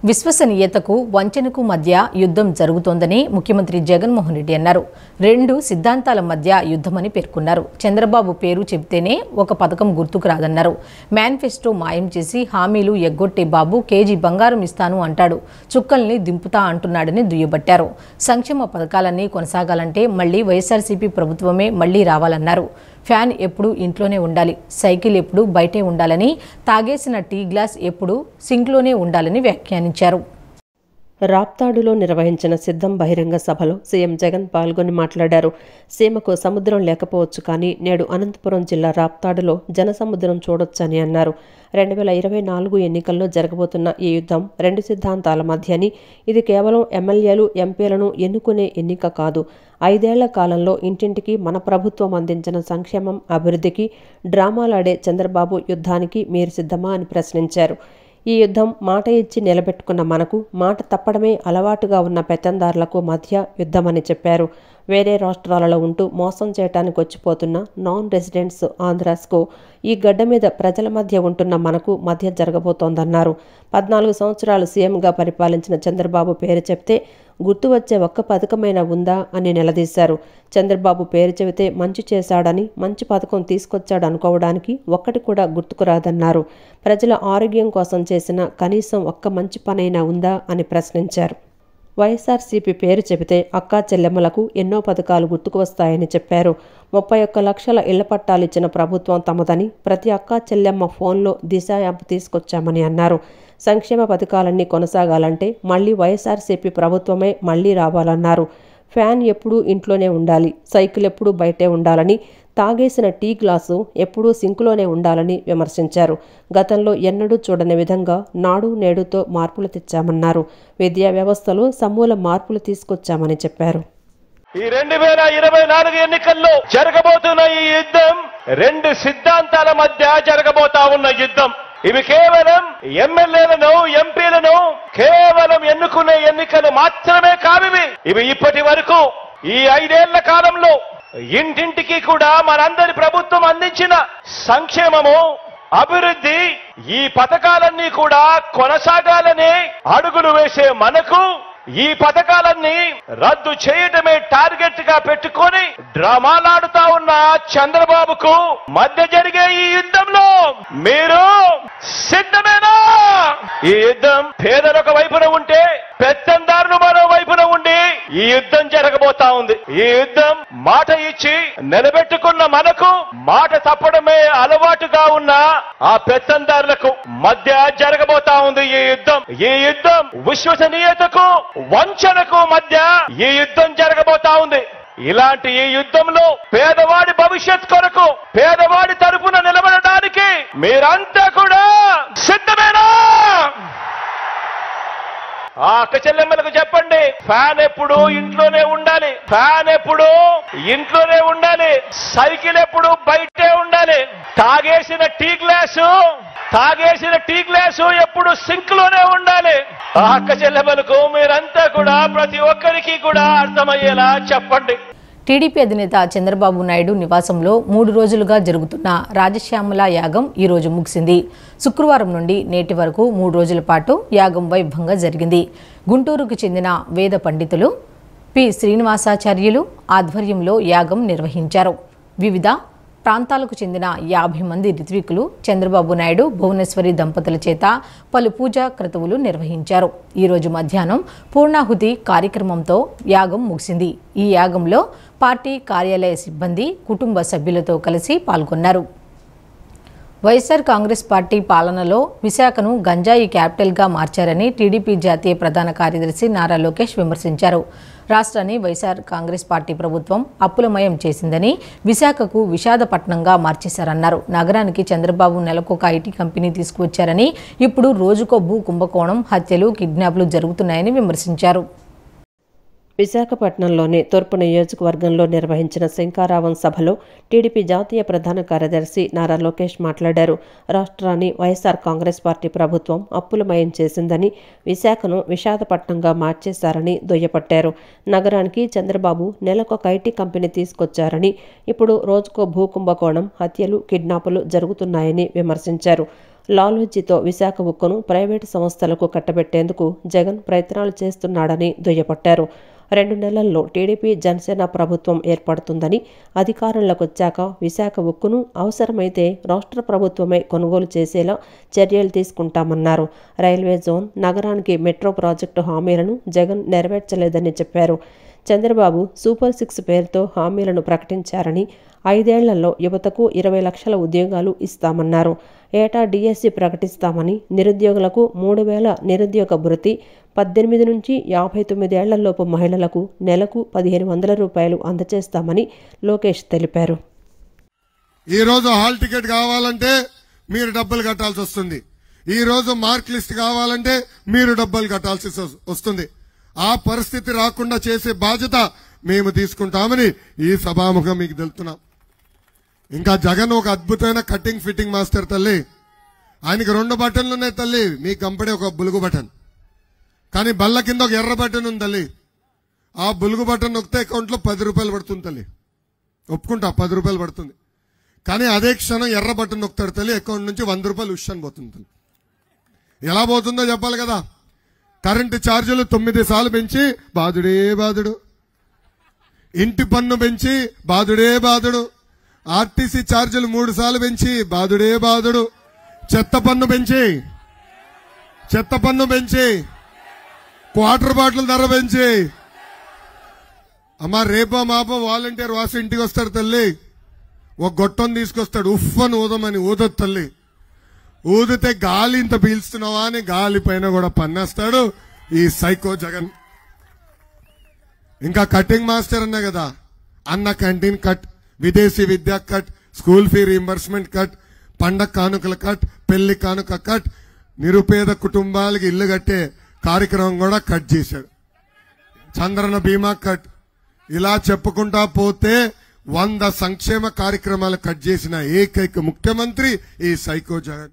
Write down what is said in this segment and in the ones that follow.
విశ్వసనీయతకు వంచనకు మధ్య యుద్ధం జరుగుతోందని ముఖ్యమంత్రి జగన్మోహన్ రెడ్డి అన్నారు. రెండు సిద్ధాంతాల మధ్య యుద్ధమని పేర్కొన్నారు. చంద్రబాబు పేరు చెబితేనే ఒక పథకం గుర్తుకు రాదన్నారు. మేనిఫెస్టో మాయం చేసి హామీలు ఎగ్గొట్టే బాబు కేజీ బంగారం ఇస్తాను అంటాడు, చుక్కల్ని దింపుతా అంటున్నాడని దుయ్యబట్టారు. సంక్షేమ పథకాలన్నీ కొనసాగాలంటే మళ్లీ వైఎస్ఆర్సీపీ ప్రభుత్వమే మళ్లీ రావాలన్నారు. ఫ్యాన్ ఎప్పుడు ఇంట్లోనే ఉండాలి, సైకిల్ ఎప్పుడు బయటే ఉండాలని, తాగేసిన టీ గ్లాస్ ఎప్పుడు సింక్లోనే ఉండాలని వ్యాఖ్యానించారు. రాప్తాడులో నిర్వహించిన సిద్ధం బహిరంగ సభలో సీఎం జగన్ పాల్గొని మాట్లాడారు. సీమకు సముద్రం లేకపోవచ్చు, కానీ నేడు అనంతపురం జిల్లా రాప్తాడులో జనసముద్రం చూడొచ్చని అన్నారు. 2024 ఎన్నికల్లో జరగబోతున్న ఈ యుద్ధం రెండు సిద్ధాంతాల మధ్యని, ఇది కేవలం ఎమ్మెల్యేలు ఎంపీలను ఎన్నుకునే ఎన్నిక కాదు. 5 ఏళ్ల కాలంలో ఇంటింటికి మన ప్రభుత్వం అందించిన సంక్షేమం, అభివృద్ధికి డ్రామాలాడే చంద్రబాబు యుద్ధానికి మీరు సిద్ధమా అని ప్రశ్నించారు. ఈ యుద్ధం మాట ఇచ్చి నిలబెట్టుకున్న మనకు, మాట తప్పడమే అలవాటుగా ఉన్న పెత్తందారులకు మధ్య యుద్ధమని చెప్పారు. వేరే రాష్ట్రాలలో ఉంటూ మోసం చేయటానికి వచ్చిపోతున్న నాన్ రెసిడెంట్స్ ఆంధ్రాస్కు ఈ గడ్డ మీద ప్రజల మధ్య ఉంటున్న మనకు మధ్య జరగబోతోందన్నారు. 14 సంవత్సరాలు సీఎంగా పరిపాలించిన చంద్రబాబు పేరు చెప్తే గుర్తు వచ్చే ఒక్క పథకమైనా ఉందా అని నిలదీశారు. చంద్రబాబు పేరు చెబితే మంచి చేశాడని, మంచి పథకం తీసుకొచ్చాడు అనుకోవడానికి ఒక్కటి కూడా గుర్తుకురాదన్నారు. ప్రజల ఆరోగ్యం కోసం చేసిన కనీసం ఒక్క మంచి పనైనా ఉందా అని ప్రశ్నించారు. వైఎస్ఆర్సీపీ పేరు చెబితే అక్కా చెల్లెమ్మలకు ఎన్నో పథకాలు గుర్తుకు వస్తాయని చెప్పారు. 31 లక్షల ఇళ్ల పట్టాలు ఇచ్చిన ప్రభుత్వం తమదని, ప్రతి అక్కా చెల్లెమ్మ ఫోన్లో దిశ యాప్ తీసుకొచ్చామని అన్నారు. సంక్షేమ పథకాలన్నీ కొనసాగాలంటే మళ్లీ వైఎస్ఆర్సీపీ ప్రభుత్వమే మళ్లీ రావాలన్నారు. ఫ్యాన్ ఎప్పుడూ ఇంట్లోనే ఉండాలి, సైకిల్ ఎప్పుడూ బయటే ఉండాలని, తాగేసిన టీ గ్లాసు ఎప్పుడూ సింకులోనే ఉండాలని విమర్శించారు. గతంలో ఎన్నడూ చూడని విధంగా నాడు నేడుతో మార్పులు తెచ్చామన్నారు. విద్యా వ్యవస్థలో సమూల మార్పులు తీసుకొచ్చామని చెప్పారు. ఈ 2024 ఎన్నికల్లో జరగబోతున్న ఈ యుద్ధం రెండు సిద్ధాంతాల మధ్య జరగబోతా ఉన్న యుద్ధం. ఇవి కేవలం ఎమ్మెల్యేలను, ఎంపీలను కేవలం ఎన్నుకునే ఎన్నికలు మాత్రమే కావివి. ఇవి ఇప్పటి వరకు ఈ 5 ఏళ్ల కాలంలో ఇంటింటికి కూడా మనందరి ప్రభుత్వం అందించిన సంక్షేమము, అభివృద్ధి, ఈ పథకాలన్నీ కూడా కొనసాగాలని అడుగులు వేసే మనకు ఈ పథకాలన్నీ రద్దు చేయటమే టార్గెట్ గా పెట్టుకొని డ్రామాలాడుతా ఉన్న చంద్రబాబుకు మధ్య జరిగే ఈ యుద్ధంలో మీరు సిద్ధమేనా? ఈ యుద్ధం పేదలొక వైపున ఉంటే పెత్తందారులు మరో వైపున ఉండి ఈ యుద్ధం జరగబోతా ఉంది. ఈ యుద్ధం మాట ఇచ్చి నిలబెట్టుకున్న మనకు, మాట తప్పడమే అలవాటుగా ఉన్న ఆ పెత్తందారులకు మధ్య జరగబోతా ఉంది ఈ యుద్ధం. ఈ యుద్ధం విశ్వసనీయతకు వంచనకు మధ్య ఈ యుద్ధం జరగబోతా ఉంది. ఇలాంటి ఈ యుద్ధంలో పేదవాడి భవిష్యత్ కొరకు, పేదవాడి తరపున నిలబడడానికి మీరంతా కూడా సిద్ధమేనా? ఆ అక్క చెల్లెమ్మలకు చెప్పండి, ఫ్యాన్ ఎప్పుడు ఇంట్లోనే ఉండాలి, ఫ్యాన్ ఎప్పుడు ఇంట్లోనే ఉండాలి, సైకిల్ ఎప్పుడు బయటే ఉండాలి, తాగేసిన టీ గ్లాసు ఎప్పుడు సింక్ లోనే ఉండాలి. ఆ అక్క చెల్లెమ్మలకు మీరంతా కూడా ప్రతి ఒక్కరికి కూడా అర్థమయ్యేలా చెప్పండి. టీడీపీ అధినేత చంద్రబాబు నాయుడు నివాసంలో 3 రోజులుగా జరుగుతున్న రాజశ్యామల యాగం ఈ రోజు ముగిసింది. శుక్రవారం నుండి నేటి వరకు 3 రోజుల పాటు యాగం వైభవంగా జరిగింది. గుంటూరుకు చెందిన వేద పండితులు పి శ్రీనివాసాచార్యులు ఆధ్వర్యంలో యాగం నిర్వహించారు. వివిధ ప్రాంతాలకు చెందిన 50 మంది ఋత్వికులు చంద్రబాబు నాయుడు, భువనేశ్వరి దంపతుల చేత పలు పూజా క్రతువులు నిర్వహించారు. ఈరోజు మధ్యాహ్నం పూర్ణాహుతి కార్యక్రమంతో యాగం ముగిసింది. ఈ యాగంలో పార్టీ కార్యాలయ సిబ్బంది, కుటుంబ సభ్యులతో కలిసి పాల్గొన్నారు. వైఎస్ఆర్ కాంగ్రెస్ పార్టీ పాలనలో విశాఖను గంజాయి క్యాపిటల్గా మార్చారని టీడీపీ జాతీయ ప్రధాన కార్యదర్శి నారా లోకేష్ విమర్శించారు. రాష్ట్రాన్ని వైఎస్ఆర్ కాంగ్రెస్ పార్టీ ప్రభుత్వం అప్పులమయం చేసిందని, విశాఖకు విషాదపట్నంగా మార్చేశారన్నారు. నగరానికి చంద్రబాబు నెలకొక ఐటీ కంపెనీ తీసుకువచ్చారని, ఇప్పుడు రోజుకో భూ కుంభకోణం, హత్యలు, కిడ్నాప్లు జరుగుతున్నాయని విమర్శించారు. విశాఖపట్నంలోని తూర్పు నియోజకవర్గంలో నిర్వహించిన శంఖారావం సభలో టీడీపీ జాతీయ ప్రధాన కార్యదర్శి నారా లోకేష్ మాట్లాడారు. రాష్ట్రాన్ని వైఎస్ఆర్ కాంగ్రెస్ పార్టీ ప్రభుత్వం అప్పులమయం చేసిందని, విశాఖను విషాదపట్నంగా మార్చేశారని దుయ్యపట్టారు. నగరానికి చంద్రబాబు నెలకొక ఐటీ కంపెనీ తీసుకొచ్చారని, ఇప్పుడు రోజుకో భూ కుంభకోణం, హత్యలు, కిడ్నాపులు జరుగుతున్నాయని విమర్శించారు. లాలూజీతో విశాఖ ఉక్కును ప్రైవేటు సంస్థలకు కట్టబెట్టేందుకు జగన్ ప్రయత్నాలు చేస్తున్నాడని దుయ్యబట్టారు. 2 నెలల్లో టీడీపీ జనసేన ప్రభుత్వం ఏర్పడుతుందని, అధికారంలోకి వచ్చాక విశాఖ ఉక్కును అవసరమైతే రాష్ట్ర ప్రభుత్వమే కొనుగోలు చేసేలా చర్యలు తీసుకుంటామన్నారు. రైల్వే జోన్, నగరానికి మెట్రో ప్రాజెక్టు హామీలను జగన్ నెరవేర్చలేదని చెప్పారు. చంద్రబాబు సూపర్ 6 పేరుతో హామీలను ప్రకటించారని, 5 ఏళ్లలో యువతకు 20 లక్షల ఉద్యోగాలు ఇస్తామన్నారు. ఏటా డిఎస్సి ప్రకటిస్తామని, నిరుద్యోగులకు 3000 నిరుద్యోగ భృతి, 18 నుంచి 59 ఏళ్లలోపు మహిళలకు నెలకు 1500 రూపాయలు అందజేస్తామని లోకేష్ తెలిపారు. ఈరోజు హాల్ టికెట్ కావాలంటే మీరు డబ్బులు కట్టాల్సి వస్తుంది. ఈరోజు మార్క్ లిస్ట్ కావాలంటే మీరు డబ్బులు కట్టాల్సి వస్తుంది. ఆ పరిస్థితి రాకుండా చేసే బాధ్యత మేము తీసుకుంటామని ఈ సభాముఖం మీకు తెలుపుతున్నాం. ఇంకా జగన్ ఒక అద్భుతమైన కటింగ్ ఫిట్టింగ్ మాస్టర్ తల్లి. ఆయనకి 2 బటన్లు ఉన్నాయి తల్లి. మీ కంపెనీ ఒక బులుగు బటన్, కానీ బల్ల కింద ఒక ఎర్ర బటన్ ఉంది తల్లి. ఆ బులుగు బటన్ నొక్కితే అకౌంట్లో 10 రూపాయలు పడుతుంది తల్లి. ఒప్పుకుంటా, 10 రూపాయలు పడుతుంది. కానీ అదే క్షణం ఎర్ర బటన్ నొక్కుతాడు తల్లి, అకౌంట్ నుంచి 100 రూపాయలు ఉష్ అని పోతుంది తల్లి. ఎలా పోతుందో చెప్పాలి కదా. కరెంటు ఛార్జీలు 9 సార్లు పెంచి బాధుడే బాధుడు, ఇంటి పన్ను పెంచి బాధుడే బాధుడు, ఆర్టీసీ ఛార్జీలు 3 సార్లు పెంచి బాధుడే బాధుడు, చెత్త పన్ను పెంచి క్వార్టర్ బాటిల్ ధర పెంచి. అమ్మా రేపో మాపో వాలంటీర్ వాసు ఇంటికి వస్తాడు తల్లి, ఒక గొట్టం తీసుకొస్తాడు, ఉఫ్ అని ఊదమని. ఊదొద్దు తల్లి. ఊదితే గాలి ఇంత పీల్చుతున్నావా అని గాలి పైన కూడా పన్నేస్తాడు ఈ సైకో జగన్. ఇంకా కటింగ్ మాస్టర్ అన్నా కదా, అన్న క్యాంటీన్ కట్, విదేశీ విద్యా cut, school fee reimbursement cut, పండగ కానుకల కట్, పెళ్లి కానుక కట్, నిరుపేద కుటుంబాలకి ఇల్లు కట్టే కార్యక్రమం కూడా కట్ చేశాడు. చంద్రన బీమా కట్. ఇలా చెప్పుకుంటా పోతే 100 సంక్షేమ కార్యక్రమాలు కట్ చేసిన ఏకైక ముఖ్యమంత్రి ఈ సైకో జగన్.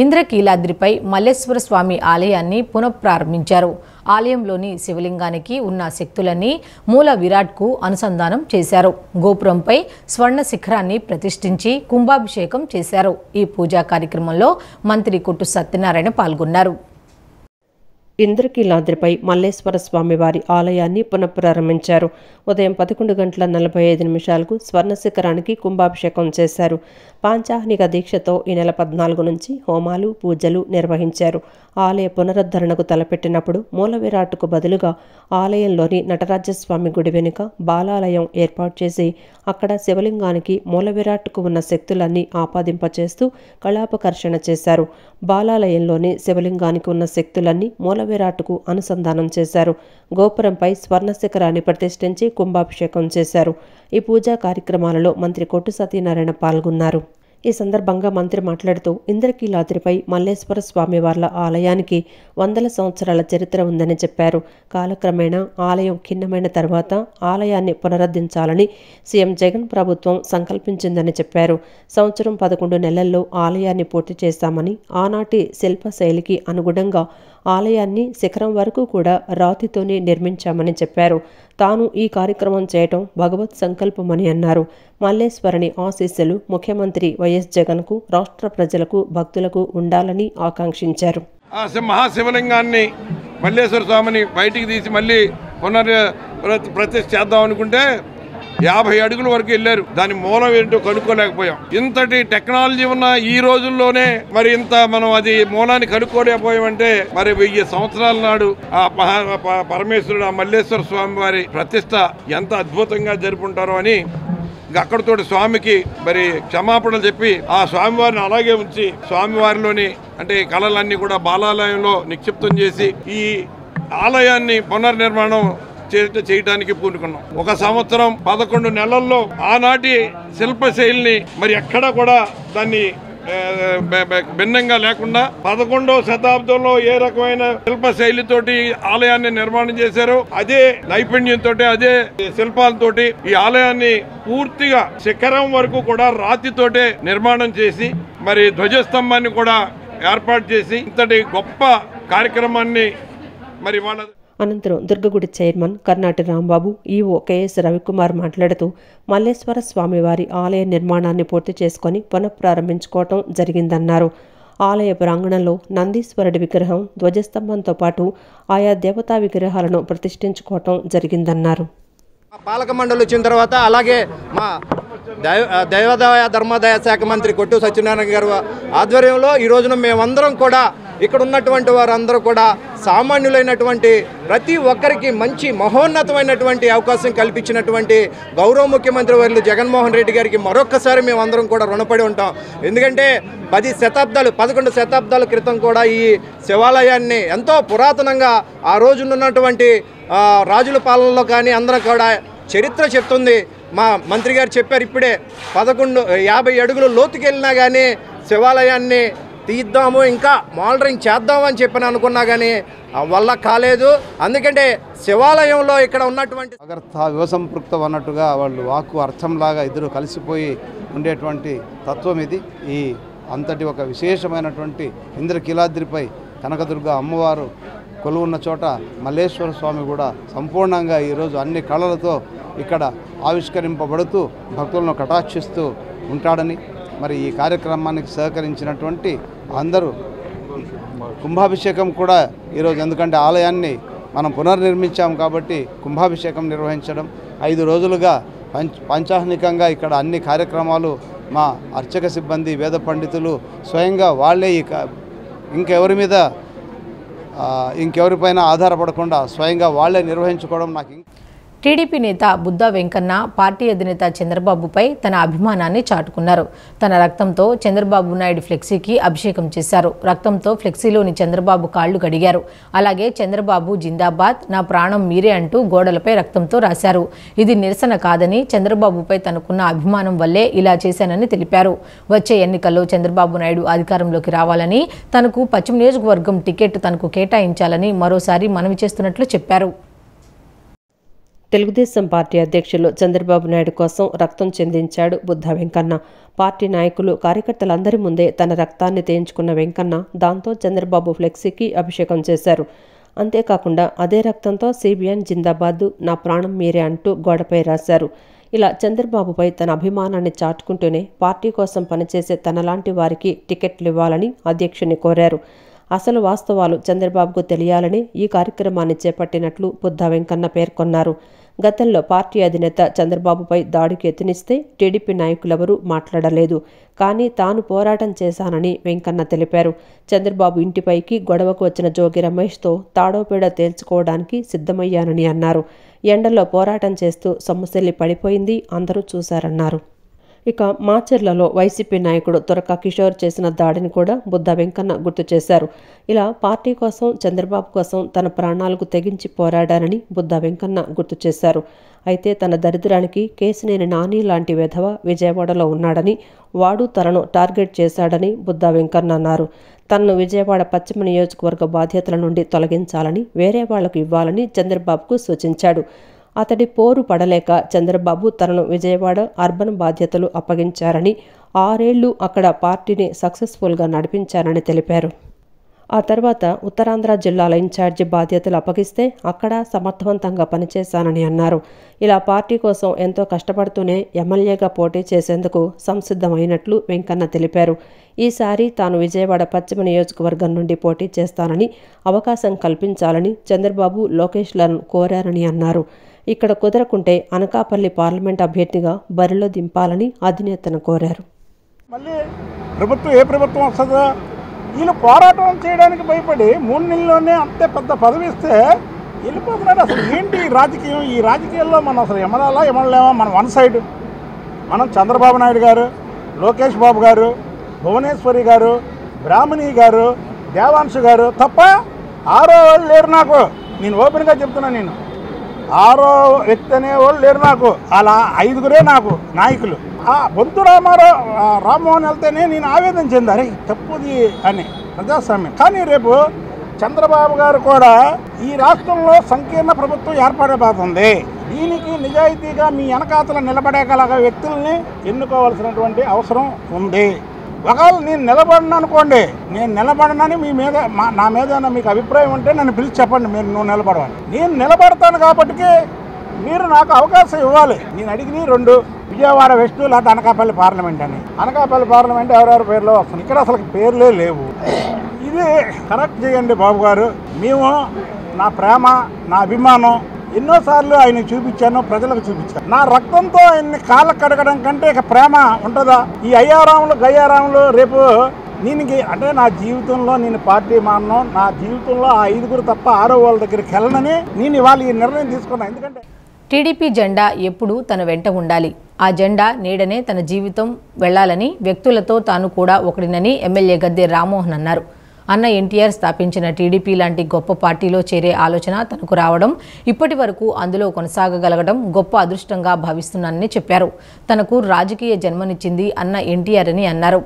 ఇంద్రకీలాద్రిపై మల్లేశ్వర స్వామి ఆలయాన్ని పునఃప్రారంభించారు. ఆలయంలోని శివలింగానికి ఉన్న శక్తులన్నీ మూల విరాట్కు అనుసంధానం చేశారు. గోపురంపై స్వర్ణ శిఖరాన్ని ప్రతిష్ఠించి కుంభాభిషేకం చేశారు. ఈ పూజా కార్యక్రమంలో మంత్రి కొట్టు సత్యనారాయణ పాల్గొన్నారు. ఇంద్రకీలాద్రిపై మల్లేశ్వర స్వామి వారి ఆలయాన్ని పునఃప్రారంభించారు. ఉదయం 11:45 స్వర్ణ శిఖరానికి కుంభాభిషేకం చేశారు. పాంచాహ్నిక దీక్షతో ఈ నెల 14 నుంచి హోమాలు, పూజలు నిర్వహించారు. ఆలయ పునరుద్ధరణకు తలపెట్టినప్పుడు మూల విరాట్కు బదులుగా ఆలయంలోని నటరాజస్వామి గుడి వెనుక బాలాలయం ఏర్పాటు చేసి అక్కడ శివలింగానికి మూల విరాట్కు ఉన్న శక్తులన్నీ ఆపాదింపచేస్తూ కళాపకర్షణ చేశారు. బాలాలయంలోని శివలింగానికి ఉన్న శక్తులన్నీ మూల విరాట్కు అనుసంధానం చేశారు. గోపురంపై స్వర్ణ శిఖరాన్ని ప్రతిష్ఠించి కుంభాభిషేకం చేశారు. ఈ పూజా కార్యక్రమాలలో మంత్రి కొట్టు సత్యనారాయణ పాల్గొన్నారు. ఈ సందర్భంగా మంత్రి మాట్లాడుతూ ఇంద్రకీలాద్రిపై మల్లేశ్వర స్వామి వార్ల ఆలయానికి 100 సంవత్సరాల చరిత్ర ఉందని చెప్పారు. కాలక్రమేణా ఆలయం ఖిన్నమైన తర్వాత ఆలయాన్ని పునరుద్ధరించాలని సీఎం జగన్ ప్రభుత్వం సంకల్పించిందని చెప్పారు. సంవత్సరం 11 నెలల్లో ఆలయాన్ని పూర్తి చేశామని, ఆనాటి శిల్పశైలికి అనుగుణంగా ఆలయాన్ని శిఖరం వరకు కూడా రాతితోనే నిర్మించామని చెప్పారు. తాను ఈ కార్యక్రమం చేయటం భగవత్ సంకల్పమని అన్నారు. మల్లేశ్వరుని ఆశీస్సులు ముఖ్యమంత్రి వైఎస్ జగన్కు, రాష్ట్ర ప్రజలకు, భక్తులకు ఉండాలని ఆకాంక్షించారు. మహాశివలింగాన్ని మల్లేశ్వర స్వామిని బయటికి తీసి మళ్ళీ ప్రతిష్ఠ చేద్దాం అనుకుంటే 50 అడుగుల వరకు వెళ్ళారు. దాని మూలం ఏంటో కనుక్కోలేకపోయాం. ఇంతటి టెక్నాలజీ ఉన్న ఈ రోజుల్లోనే మరి ఇంత మనం అది మూలాన్ని కనుక్కోలేకపోయామంటే మరి 1000 సంవత్సరాల నాడు ఆ పరమేశ్వరుడు, ఆ మల్లేశ్వర స్వామి వారి ప్రతిష్ట ఎంత అద్భుతంగా జరుపుకుంటారో అని అక్కడితోటి స్వామికి మరి క్షమాపణలు చెప్పి ఆ స్వామివారిని అలాగే ఉంచి స్వామివారిలోని అంటే కళలన్నీ కూడా బాలాలయంలో నిక్షిప్తం చేసి ఈ ఆలయాన్ని పునర్నిర్మాణం చేయడానికి పూనుకున్నాం. 1 సంవత్సరం 11 నెలల్లో ఆనాటి శిల్పశైలిని మరి ఎక్కడా కూడా దాన్ని భిన్నంగా లేకుండా 11వ శతాబ్దంలో ఏ రకమైన శిల్పశైలితోటి ఆలయాన్ని నిర్మాణం చేశారో అదే నైపుణ్యంతో, అదే శిల్పాలతోటి ఈ ఆలయాన్ని పూర్తిగా శిఖరం వరకు కూడా రాతితోటే నిర్మాణం చేసి మరి ధ్వజస్తంభాన్ని కూడా ఏర్పాటు చేసి ఇంతటి గొప్ప కార్యక్రమాన్ని మరి వాళ్ళ అనంతరం దుర్గగుడి chairman Karnati Rambabu, EO KS Ravikumar మాట్లాడుతూ మల్లేశ్వర స్వామివారి ఆలయ నిర్మాణాన్ని పూర్తి చేసుకుని పునఃప్రారంభించుకోవటం జరిగిందన్నారు. ఆలయ ప్రాంగణంలో నందీశ్వరుడి విగ్రహం, ధ్వజస్తంభంతో పాటు ఆయా దేవతా విగ్రహాలను ప్రతిష్ఠించుకోవటం జరిగిందన్నారు. పాలక మండలి వచ్చిన తర్వాత అలాగే మా దేవాదాయ ధర్మాదాయ శాఖ మంత్రి కొట్టు సత్యనారాయణ గారు ఆధ్వర్యంలో ఈ రోజున మేమందరం కూడా ఇక్కడ ఉన్నటువంటి వారందరూ కూడా సామాన్యులైనటువంటి ప్రతి ఒక్కరికి మంచి మహోన్నతమైనటువంటి అవకాశం కల్పించినటువంటి గౌరవ ముఖ్యమంత్రి వర్యులు జగన్మోహన్ రెడ్డి గారికి మరొక్కసారి మేమందరం కూడా రుణపడి ఉంటాం. ఎందుకంటే 11 శతాబ్దాల క్రితం కూడా ఈ శివాలయాన్ని ఎంతో పురాతనంగా ఆ రోజునున్నటువంటి రాజుల పాలనలో కానీ అందరం కూడా చరిత్ర చెప్తుంది. మా మంత్రి గారు చెప్పారు ఇప్పుడే 50 అడుగులు లోతుకెళ్ళినా కానీ శివాలయాన్ని తీద్దాము, ఇంకా మోడలింగ్ చేద్దాము అని చెప్పని అనుకున్నా కానీ వల్ల కాలేదు. అందుకంటే శివాలయంలో ఇక్కడ ఉన్నటువంటి యువసంపృక్తం అన్నట్టుగా వాళ్ళు వాక్కు అర్థంలాగా ఇద్దరు కలిసిపోయి ఉండేటువంటి తత్వం ఇది. ఈ అంతటి ఒక విశేషమైనటువంటి ఇంద్రకీలాద్రిపై కనకదుర్గ అమ్మవారు కొలువున్న చోట మల్లేశ్వర స్వామి కూడా సంపూర్ణంగా ఈరోజు అన్ని కళలతో ఇక్కడ ఆవిష్కరింపబడుతూ భక్తులను కటాక్షిస్తూ ఉంటాడని, మరి ఈ కార్యక్రమానికి సహకరించినటువంటి అందరూ కుంభాభిషేకం కూడా ఈరోజు, ఎందుకంటే ఆలయాన్ని మనం పునర్నిర్మించాం కాబట్టి కుంభాభిషేకం నిర్వహించడం 5 రోజులుగా పంచాహ్నికంగా ఇక్కడ అన్ని కార్యక్రమాలు మా అర్చక సిబ్బంది, వేద పండితులు స్వయంగా వాళ్ళే ఇంకెవరిపైన ఆధారపడకుండా స్వయంగా వాళ్ళే నిర్వహించుకోవడం నాకు. టీడీపీ నేత బుద్దా వెంకన్న పార్టీ అధినేత చంద్రబాబుపై తన అభిమానాన్ని చాటుకున్నారు. తన రక్తంతో చంద్రబాబు నాయుడు ఫ్లెక్సీకి అభిషేకం చేశారు. రక్తంతో ఫ్లెక్సీలోని చంద్రబాబు కాళ్లు కడిగారు. అలాగే చంద్రబాబు జిందాబాద్, నా ప్రాణం మీరే అంటూ గోడలపై రక్తంతో రాశారు. ఇది నిరసన కాదని, చంద్రబాబుపై తనకున్న అభిమానం వల్లే ఇలా చేశానని తెలిపారు. వచ్చే ఎన్నికల్లో చంద్రబాబు నాయుడు అధికారంలోకి రావాలని, తనకు పశ్చిమ నియోజకవర్గం టికెట్ తనకు కేటాయించాలని మరోసారి మనవి చేస్తున్నట్లు చెప్పారు. తెలుగుదేశం పార్టీ అధ్యక్షులు చంద్రబాబు నాయుడు కోసం రక్తం చెందించాడు బుద్దా వెంకన్న. పార్టీ నాయకులు, కార్యకర్తలందరి ముందే తన రక్తాన్ని తేయించుకున్న వెంకన్న దాంతో చంద్రబాబు ఫ్లెక్సీకి అభిషేకం చేశారు. అంతేకాకుండా అదే రక్తంతో సిబిఎన్ జిందాబాద్, నా ప్రాణం మీరే అంటూ గోడపై రాశారు. ఇలా చంద్రబాబుపై తన అభిమానాన్ని చాటుకుంటూనే పార్టీ కోసం పనిచేసే తనలాంటి వారికి టికెట్లు ఇవ్వాలని అధ్యక్షుని కోరారు. అసలు వాస్తవాలు చంద్రబాబుకు తెలియాలని ఈ కార్యక్రమాన్ని చేపట్టినట్లు బుద్దా వెంకన్న పేర్కొన్నారు. గతంలో పార్టీ అధినేత చంద్రబాబుపై దాడికి యత్నిస్తే టీడీపీ నాయకులెవరూ మాట్లాడలేదు. కానీ తాను పోరాటం చేశానని వెంకన్న తెలిపారు. చంద్రబాబు ఇంటిపైకి గొడవకు వచ్చిన జోగి రమేష్తో తాడోపేడ తేల్చుకోవడానికి సిద్ధమయ్యానని అన్నారు. ఎండలో పోరాటం చేస్తూ సొమ్మసిల్లి పడిపోయింది అందరూ చూశారన్నారు. ఇక మాచర్లలో వైసీపీ నాయకుడు తురక కిషోర్ చేసిన దాడిని కూడా బుద్దా వెంకన్న గుర్తు చేశారు. ఇలా పార్టీ కోసం, చంద్రబాబు కోసం తన ప్రాణాలకు తెగించి పోరాడారని బుద్దా వెంకన్న గుర్తు చేశారు. అయితే తన దరిద్రానికి కేసినేని నాని లాంటి వెధవ విజయవాడలో ఉన్నాడని, వాడు తనను టార్గెట్ చేశాడని బుద్దా వెంకన్న అన్నారు. తనను విజయవాడ పశ్చిమ నియోజకవర్గ బాధ్యతల నుండి తొలగించాలని, వేరే వాళ్లకు ఇవ్వాలని చంద్రబాబుకు సూచించాడు. అతడి పోరు పడలేక చంద్రబాబు తనను విజయవాడ అర్బన్ బాధ్యతలు అప్పగించారని, 6 ఏళ్లు అక్కడ పార్టీని సక్సెస్ఫుల్గా నడిపించారని తెలిపారు. ఆ తర్వాత ఉత్తరాంధ్ర జిల్లాల ఇన్ఛార్జి బాధ్యతలు అప్పగిస్తే అక్కడ సమర్థవంతంగా పనిచేశానని అన్నారు. ఇలా పార్టీ కోసం ఎంతో కష్టపడుతూనే ఎమ్మెల్యేగా పోటీ చేసేందుకు సంసిద్ధమైనట్లు వెంకన్న తెలిపారు. ఈసారి తాను విజయవాడ పశ్చిమ నియోజకవర్గం నుండి పోటీ చేస్తానని, అవకాశం కల్పించాలని చంద్రబాబు, లోకేష్లను కోరారని అన్నారు. ఇక్కడ కుదరకుంటే అనకాపల్లి పార్లమెంట్ అభ్యర్థిగా బరిలో దింపాలని అధినేతను కోరారు. మళ్ళీ ఏ ప్రభుత్వం వస్తుందో వీళ్ళు పోరాటం చేయడానికి భయపడి 3 నెలల్లోనే అంతే పెద్ద పదవి ఇస్తే వెళ్ళిపోతున్నాడు. అసలు ఏంటి రాజకీయం? ఈ రాజకీయాల్లో మనం అసలు ఎమడలేమా? మనం వన్ సైడ్, మనం చంద్రబాబు నాయుడు గారు, లోకేష్ బాబు గారు, భువనేశ్వరి గారు, బ్రాహ్మణి గారు, దేవాంశు గారు తప్ప 6వ వాళ్ళు లేరు నాకు. నేను ఓపెన్గా చెప్తున్నాను, నేను 6వ వ్యక్తి అనేవాళ్ళు లేరు నాకు. అలా 5గురే నాకు నాయకులు. బొంతు రామ్మోహన్ వెళ్తేనే నేను ఆవేదన చెందాను, తప్పుది అని ప్రజాస్వామ్యం. కానీ రేపు చంద్రబాబు గారు కూడా ఈ రాష్ట్రంలో సంకీర్ణ ప్రభుత్వం ఏర్పడబోతుంది. దీనికి నిజాయితీగా మీ వెనకాతల నిలబడేగల వ్యక్తుల్ని ఎన్నుకోవాల్సినటువంటి అవసరం ఉంది. ఒకవేళ నేను నిలబడిన అనుకోండి, నేను నిలబడనని మీ మీద నా మీద మీకు అభిప్రాయం ఉంటే నన్ను పిలిచి చెప్పండి, నువ్వు నిలబడవని. నేను నిలబడతాను కాబట్టి మీరు నాకు అవకాశం ఇవ్వాలి. నేను అడిగినవి 2, విజయవాడ వెస్ట్ లేకపోతే అనకాపల్లి పార్లమెంట్ అని. అనకాపల్లి పార్లమెంట్ ఎవరెవరి పేర్లో వస్తుంది, ఇక్కడ అసలు పేర్లే లేవు. ఇది కరెక్ట్ చేయండి బాబు గారు. మేము నా ప్రేమ, నా అభిమానం ఎన్నోసార్లు ఆయన చూపించాను, ప్రజలకు చూపించాను. నా రక్తంతో ఆయన్ని కాళ్ళకు కడగడం కంటే ఇక ప్రేమ ఉంటుందా? ఈ అయ్యారాములు గయ్యారాములు రేపు దీనికి అంటే నా జీవితంలో నేను పార్టీ మానను, నా జీవితంలో ఆ 5 తప్ప 6వ వాళ్ళ దగ్గరికి వెళ్ళనని నేను ఇవాళ ఈ నిర్ణయం తీసుకున్నాను. ఎందుకంటే టీడీపీ జెండా ఎప్పుడూ తన వెంట ఉండాలి. ఆ జెండా నీడనే తన జీవితం వెళ్లాలని, వ్యక్తులతో తాను కూడా ఒకడినని ఎమ్మెల్యే గద్దె రామ్మోహన్ అన్నారు. అన్న ఎన్టీఆర్ స్థాపించిన టీడీపీ లాంటి గొప్ప పార్టీలో చేరే ఆలోచన తనకు రావడం, ఇప్పటి వరకు అందులో కొనసాగగలగడం గొప్ప అదృష్టంగా భావిస్తున్నానని చెప్పారు. తనకు రాజకీయ జన్మనిచ్చింది అన్న ఎన్టీఆర్ అని అన్నారు.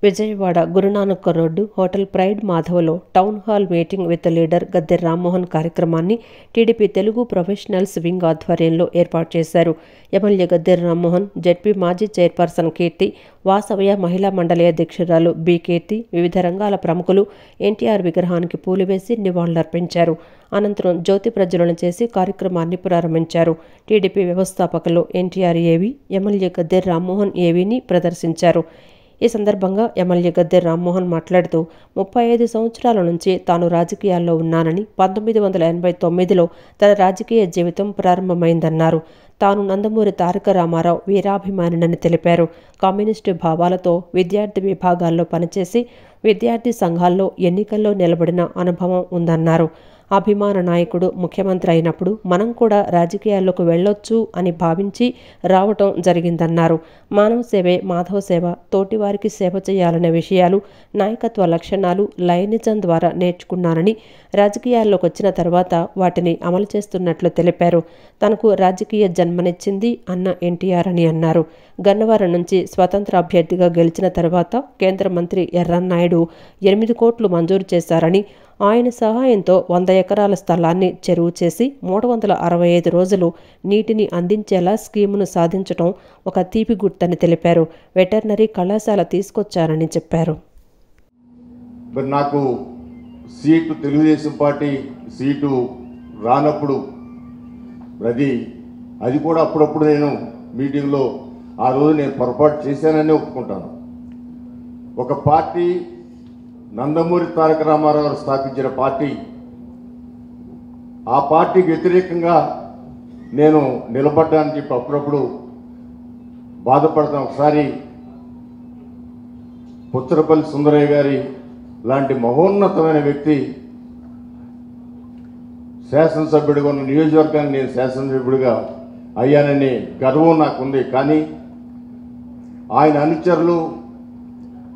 Vijayawada Gurunanak road hotel pride మాధవలో town hall meeting with leader Gadde Rammohan కార్యక్రమాన్ని టీడీపీ తెలుగు ప్రొఫెషనల్స్ వింగ్ ఆధ్వర్యంలో ఏర్పాటు చేశారు. ఎమ్మెల్యే గద్దె రామ్మోహన్, జెడ్పీ మాజీ చైర్పర్సన్ కీర్తి, వాసవ్య మహిళా మండలి అధ్యక్షురాలు బి కీర్తి, వివిధ రంగాల ప్రముఖులు ఎన్టీఆర్ విగ్రహానికి పూలు వేసి నివాళులర్పించారు. అనంతరం జ్యోతి ప్రజ్వలన చేసి కార్యక్రమాన్ని ప్రారంభించారు. టీడీపీ వ్యవస్థాపకులు ఎన్టీఆర్ ఏవి, ఎమ్మెల్యే గద్దె రామ్మోహన్ ఏవిని ప్రదర్శించారు. ఈ సందర్భంగా ఎమ్మెల్యే గద్దె రామ్మోహన్ మాట్లాడుతూ 35 సంవత్సరాల నుంచి తాను రాజకీయాల్లో ఉన్నానని, 1989లో తన రాజకీయ జీవితం ప్రారంభమైందన్నారు. తాను నందమూరి తారక రామారావు వీరాభిమానినని తెలిపారు. కమ్యూనిస్టు భావాలతో విద్యార్థి విభాగాల్లో పనిచేసి విద్యార్థి సంఘాల్లో ఎన్నికల్లో నిలబడిన అనుభవం ఉందన్నారు. అభిమాన నాయకుడు ముఖ్యమంత్రి అయినప్పుడు మనం కూడా రాజకీయాల్లోకి వెళ్ళొచ్చు అని భావించి రావటం జరిగిందన్నారు. మానవ సేవే మాధవ సేవ, తోటివారికి సేవ చేయాలనే విషయాలు, నాయకత్వ లక్షణాలు లయనిజం ద్వారా నేర్చుకున్నానని, రాజకీయాల్లోకి వచ్చిన తర్వాత వాటిని అమలు చేస్తున్నట్లు తెలిపారు. తనకు రాజకీయ జన్మనిచ్చింది అన్న ఎన్టీఆర్ అని అన్నారు. గన్నవరం నుంచి స్వతంత్ర అభ్యర్థిగా గెలిచిన తర్వాత కేంద్ర మంత్రి ఎర్రన్నాయుడు 8 కోట్లు మంజూరు చేశారని, ఆయన సహాయంతో 100 ఎకరాల స్థలాన్ని చెరువు చేసి 365 రోజులు నీటిని అందించేలా స్కీమును సాధించడం ఒక తీపి గుర్తని తెలిపారు. వెటర్నరీ కళాశాల తీసుకొచ్చారని చెప్పారు. నాకు సీటు తెలుగుదేశం పార్టీ సీటు రానప్పుడు అది కూడా అప్పుడప్పుడు నేను మీటింగ్లో ఆ రోజు నేను పొరపాటు చేశానని ఒప్పుకుంటాను. ఒక పార్టీ నందమూరి తారక రామారావు గారు స్థాపించిన పార్టీ, ఆ పార్టీకి వ్యతిరేకంగా నేను నిలబడ్డానని చెప్పి అప్పుడప్పుడు బాధపడతాను. ఒకసారి పుచ్చరపల్లి సుందరయ్య గారి లాంటి మహోన్నతమైన వ్యక్తి శాసనసభ్యుడిగా ఉన్న నియోజకవర్గానికి నేను శాసనసభ్యుడిగా అయ్యానని గర్వం నాకుంది. కానీ ఆయన అనుచరులు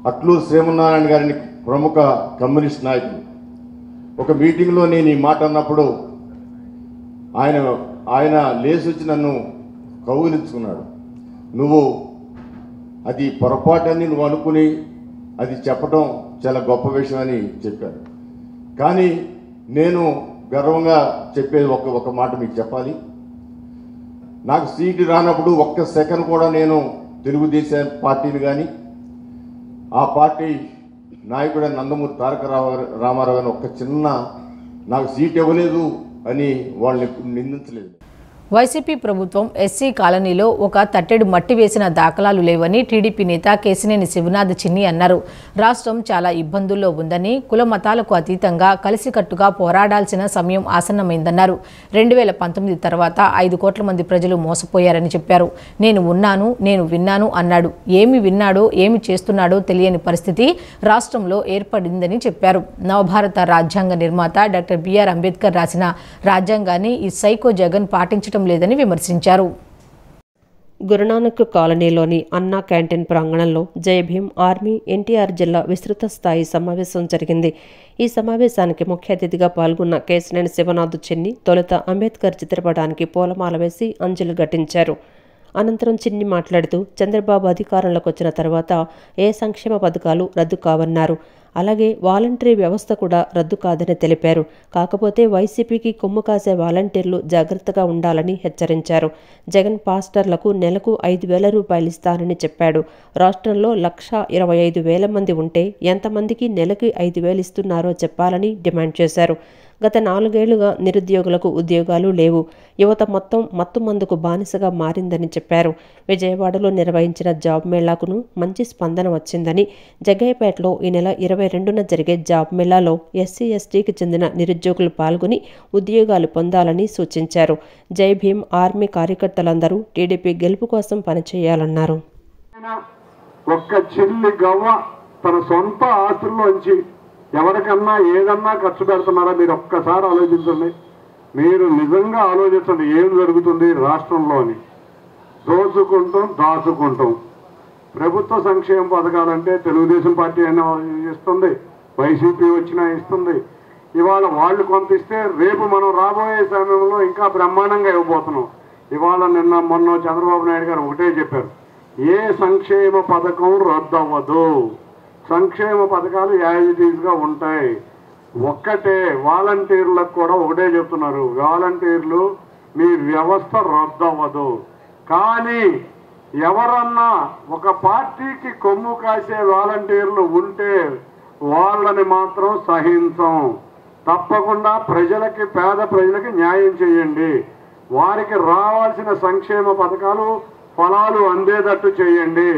అట్లూరు శ్రీమన్నారాయణ గారిని ప్రముఖ కమ్యూనిస్ట్ నాయకులు ఒక మీటింగ్లో నేను ఈ మాట అన్నప్పుడు ఆయన లేచి వచ్చి నన్ను కౌగిలించుకున్నాడు. నువ్వు అది పొరపాటని నువ్వు అనుకుని అది చెప్పడం చాలా గొప్ప విషయం అని చెప్పారు. కానీ నేను గర్వంగా చెప్పేది ఒక మాట మీకు చెప్పాలి. నాకు సీటు రానప్పుడు ఒక్క సెకండ్ కూడా నేను తెలుగుదేశం పార్టీని కానీ ఆ పార్టీ నాయకుడు నందమూరి తారక రామారావు గారిని ఒక్క చిన్న నాకు సీట్ ఇవ్వలేదు అని వాళ్ళని నిందించలేదు. వైసీపీ ప్రభుత్వం ఎస్సీ కాలనీలో ఒక తట్టెడు మట్టి వేసిన దాఖలాలు లేవని టీడీపీ నేత కేసినేని శివనాథ్ చిన్ని అన్నారు. రాష్ట్రం చాలా ఇబ్బందుల్లో ఉందని, కుల మతాలకు అతీతంగా కలిసికట్టుగా పోరాడాల్సిన సమయం ఆసన్నమైందన్నారు. 2019 తర్వాత 5 కోట్ల మంది ప్రజలు మోసపోయారని చెప్పారు. నేను ఉన్నాను, నేను విన్నాను అన్నాడు. ఏమి విన్నాడో ఏమి చేస్తున్నాడో తెలియని పరిస్థితి రాష్ట్రంలో ఏర్పడిందని చెప్పారు. నవభారత రాజ్యాంగ నిర్మాత డాక్టర్ బిఆర్ అంబేద్కర్ రాసిన రాజ్యాంగాన్ని ఈ సైకో జగన్ పాటించడం లేదని విమర్శించారు. గురునానక్ కాలనీలోని అన్నా క్యాంటీన్ ప్రాంగణంలో జై భీమ్ ఆర్మీ ఎన్టీఆర్ జిల్లా విస్తృత స్థాయి సమావేశం జరిగింది. ఈ సమావేశానికి ముఖ్య అతిథిగా పాల్గొన్న కేసినేని శివనాథ్ చిన్ని తొలుత అంబేద్కర్ చిత్రపటానికి పూలమాల వేసి అంజలి ఘటించారు. అనంతరం చిన్ని మాట్లాడుతూ చంద్రబాబు అధికారంలోకి వచ్చిన తర్వాత ఏ సంక్షేమ పథకాలు రద్దు కావన్నారు. అలాగే వాలంటరీ వ్యవస్థ కూడా రద్దు కాదని తెలిపారు. కాకపోతే వైసీపీకి కొమ్ము కాసే వాలంటీర్లు జాగ్రత్తగా ఉండాలని హెచ్చరించారు. జగన్ పాస్టర్లకు నెలకు 5,000 రూపాయలు ఇస్తారని చెప్పాడు. రాష్ట్రంలో 1,25,000 మంది ఉంటే ఎంతమందికి నెలకి 5,000 ఇస్తున్నారో చెప్పాలని డిమాండ్ చేశారు. గత 4 ఏళ్లుగా నిరుద్యోగులకు ఉద్యోగాలు లేవు. యువత మొత్తం మత్తు మందుకు బానిసగా మారిందని చెప్పారు. విజయవాడలో నిర్వహించిన జాబ్ మేళాకును మంచి స్పందన వచ్చిందని, జగ్గయ్యపేటలో ఈ నెల 22న జరిగే జాబ్ మేళాలో ఎస్సీ ఎస్టీకి చెందిన నిరుద్యోగులు పాల్గొని ఉద్యోగాలు పొందాలని సూచించారు. జై భీమ్ ఆర్మీ కార్యకర్తలందరూ టీడీపీ గెలుపు కోసం పనిచేయాలన్నారు. ఒక్క చిల్లి గవ్వ తన సొంత ఆస్తుల్లోంచి ఎవరికన్నా ఏదన్నా ఖర్చు పెడుతున్నారా మీరు ఒక్కసారి ఆలోచించండి. మీరు నిజంగా ఆలోచించండి ఏం జరుగుతుంది రాష్ట్రంలో అని. దాచుకుంటాం. ప్రభుత్వ సంక్షేమ పథకాలంటే తెలుగుదేశం పార్టీ అయినా ఇస్తుంది, వైసీపీ వచ్చినా ఇస్తుంది. ఇవాళ వాళ్ళు కొంత ఇస్తే రేపు మనం రాబోయే సమయంలో ఇంకా బ్రహ్మాండంగా ఇవ్వబోతున్నాం. ఇవాళ మొన్న చంద్రబాబు నాయుడు గారు ఒకటే చెప్పారు, ఏ సంక్షేమ పథకం రద్దు అవ్వదు, సంక్షేమ పథకాలు యాజిటీస్గా ఉంటాయి. ఒక్కటే వాలంటీర్లకు కూడా ఒకటే చెప్తున్నారు, వాలంటీర్లు మీ వ్యవస్థ రద్దు అవ్వదు. కానీ ఎవరన్నా ఒక పార్టీకి కొమ్ము కాసే వాలంటీర్లు ఉంటే వాళ్ళని మాత్రం సహించం. తప్పకుండా పేద ప్రజలకి న్యాయం చేయండి. వారికి రావాల్సిన సంక్షేమ పథకాలు ఫలాలు అందేటట్టు చేయండి.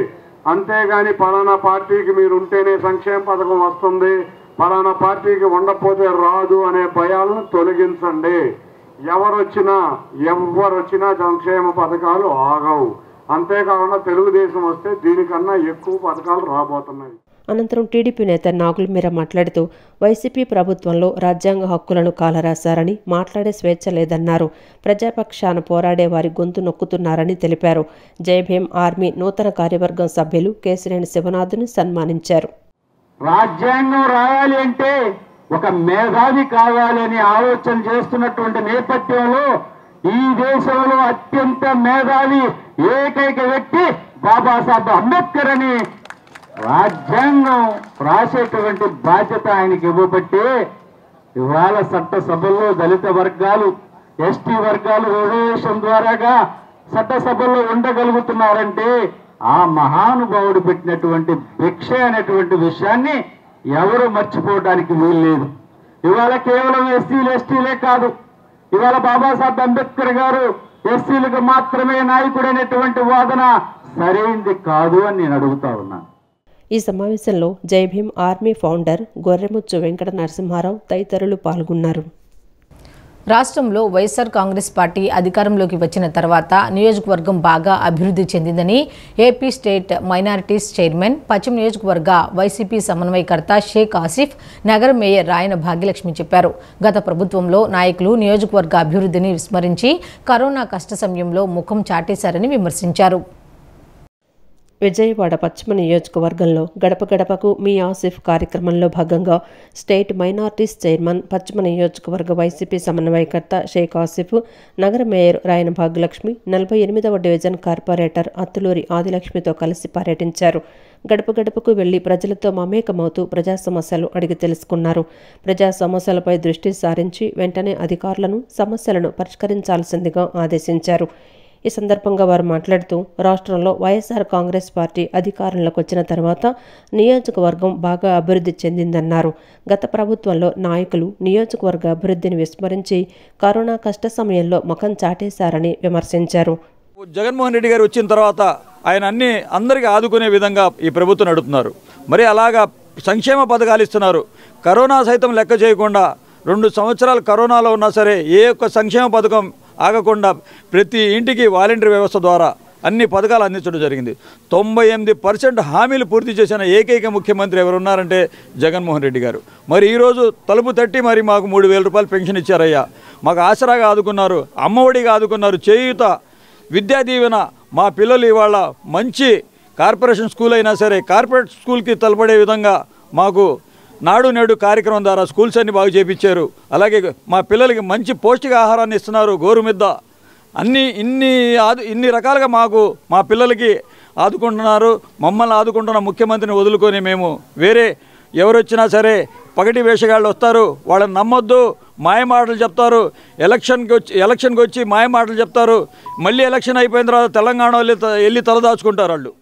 అంతేగాని పలానా పార్టీకి మీరు ఉంటేనే సంక్షేమ పథకం వస్తుంది, పలానా పార్టీకి ఉండకపోతే రాదు అనే భయాలను తొలగించండి. ఎవరొచ్చినా సంక్షేమ పథకాలు ఆగవు. అంతేకాకుండా తెలుగుదేశం వస్తే దీనికన్నా ఎక్కువ పథకాలు రాబోతున్నాయి. అనంతరం టీడీపీ నేత నాగుల మీరా మాట్లాడుతూ వైసీపీ ప్రభుత్వంలో రాజ్యాంగ హక్కులను కాలరాశారని, మాట్లాడే స్వేచ్ఛ లేదన్నారు. ప్రజాపక్షాన పోరాడే వారి గొంతు నొక్కుతున్నారని తెలిపారు. జై భీమ్ ఆర్మీ నూతన కార్యవర్గం సభ్యులు కేశినేని శివనాథుని సన్మానించారు. రాజ్యాంగం రాయాలి అంటే ఒక మేధావి కావాలని ఆలోచన చేస్తున్నటువంటి నేపథ్యంలో ఈ దేశంలో అత్యంత మేధావి ఏకైక వ్యక్తి బాబాసాహెబ్ అంబేద్కర్ అని రాజ్యాంగం రాసేటువంటి బాధ్యత ఆయనకి ఇవ్వబట్టి ఇవాళ చట్టసభల్లో దళిత వర్గాలు, ఎస్టీ వర్గాలు రిజర్వేషన్ ద్వారాగా చట్టసభల్లో ఉండగలుగుతున్నారంటే ఆ మహానుభావుడు పెట్టినటువంటి భిక్ష అనేటువంటి విషయాన్ని ఎవరు మర్చిపోవడానికి వీల్లేదు. ఇవాళ కేవలం ఎస్టీలే కాదు, ఇవాళ బాబాసాహెబ్ అంబేద్కర్ గారు ఎస్సీలకు మాత్రమే నాయకుడు అనేటువంటి వాదన సరైంది కాదు అని నేను అడుగుతా ఉన్నాను. ఈ సమావేశంలో జై భీమ్ ఆర్మీ ఫౌండర్ గొర్రెముచ్చు వెంకట నరసింహారావు తదితరులు పాల్గొన్నారు. రాష్ట్రంలో వైఎస్ఆర్ కాంగ్రెస్ పార్టీ అధికారంలోకి వచ్చిన తర్వాత నియోజకవర్గం బాగా అభివృద్ధి చెందిందని ఏపీ స్టేట్ మైనారిటీస్ చైర్మన్, పశ్చిమ నియోజకవర్గ వైసీపీ సమన్వయకర్త షేక్ ఆసిఫ్, నగర మేయర్ రాయన భాగ్యలక్ష్మి చెప్పారు. గత ప్రభుత్వంలో నాయకులు నియోజకవర్గ అభివృద్ధిని విస్మరించి కరోనా కష్ట సమయంలో ముఖం చాటేశారని విమర్శించారు. విజయవాడ పశ్చిమ నియోజకవర్గంలో గడప గడపకు మీ ఆసిఫ్ కార్యక్రమంలో భాగంగా స్టేట్ మైనార్టీస్ చైర్మన్, పశ్చిమ నియోజకవర్గ వైసీపీ సమన్వయకర్త షేక్ ఆసిఫ్, నగర మేయర్ రాయన భాగ్యలక్ష్మి, 48వ డివిజన్ కార్పొరేటర్ అత్తులూరి ఆదిలక్ష్మితో కలిసి పర్యటించారు. గడప గడపకు వెళ్లి ప్రజలతో మమేకమవుతూ ప్రజా సమస్యలు అడిగి తెలుసుకున్నారు. ప్రజా సమస్యలపై దృష్టి సారించి వెంటనే అధికారులను సమస్యలను పరిష్కరించాల్సిందిగా ఆదేశించారు. ఈ సందర్భంగా వారు మాట్లాడుతూ రాష్ట్రంలో వైఎస్ఆర్ కాంగ్రెస్ పార్టీ అధికారంలోకి వచ్చిన తర్వాత నియోజకవర్గం బాగా అభివృద్ధి చెందిందన్నారు. గత ప్రభుత్వంలో నాయకులు నియోజకవర్గ అభివృద్ధిని విస్మరించి కరోనా కష్ట సమయంలో ముఖం చాటేశారని విమర్శించారు. జగన్మోహన్ రెడ్డి గారు వచ్చిన తర్వాత ఆయన అందరికీ ఆదుకునే విధంగా ఈ ప్రభుత్వం నడుపుతున్నారు. మరి అలాగా సంక్షేమ పథకాలు ఇస్తున్నారు. కరోనా సైతం లెక్క చేయకుండా 2 సంవత్సరాలు కరోనాలో ఉన్నా సరే ఏ ఒక్క సంక్షేమ పథకం ఆగకుండా ప్రతి ఇంటికి వాలంటీర్ వ్యవస్థ ద్వారా అన్ని పథకాలు అందించడం జరిగింది. 98% హామీలు పూర్తి చేసిన ఏకైక ముఖ్యమంత్రి ఎవరున్నారంటే జగన్మోహన్ రెడ్డి గారు. మరి ఈరోజు తలుపు తట్టి మరి మాకు 3,000 రూపాయలు పెన్షన్ ఇచ్చారయ్యా, మాకు ఆసరాగా ఆదుకున్నారు, అమ్మఒడిగా ఆదుకున్నారు, చేయూత, విద్యా దీవెన. మా పిల్లలు ఇవాళ మంచి కార్పొరేషన్ స్కూల్ అయినా సరే కార్పొరేట్ స్కూల్కి తలపడే విధంగా మాకు నాడు నేడు కార్యక్రమం ద్వారా స్కూల్స్ అన్ని బాగు చేయించారు. అలాగే మా పిల్లలకి మంచి పౌష్టికాహారాన్ని ఇస్తున్నారు. గోరుమిద్ద ఇన్ని రకాలుగా మా పిల్లలకి ఆదుకుంటున్నారు. మమ్మల్ని ఆదుకుంటున్న ముఖ్యమంత్రిని వదులుకొని మేము వేరే ఎవరొచ్చినా సరే పగటి వేషగాళ్ళు వస్తారు, వాళ్ళని నమ్మొద్దు, మాయమాటలు చెప్తారు. ఎలక్షన్కి వచ్చి మాయమాటలు చెప్తారు. మళ్ళీ ఎలక్షన్ అయిపోయిన తర్వాత తెలంగాణ వెళ్ళి తలదాచుకుంటారు వాళ్ళు.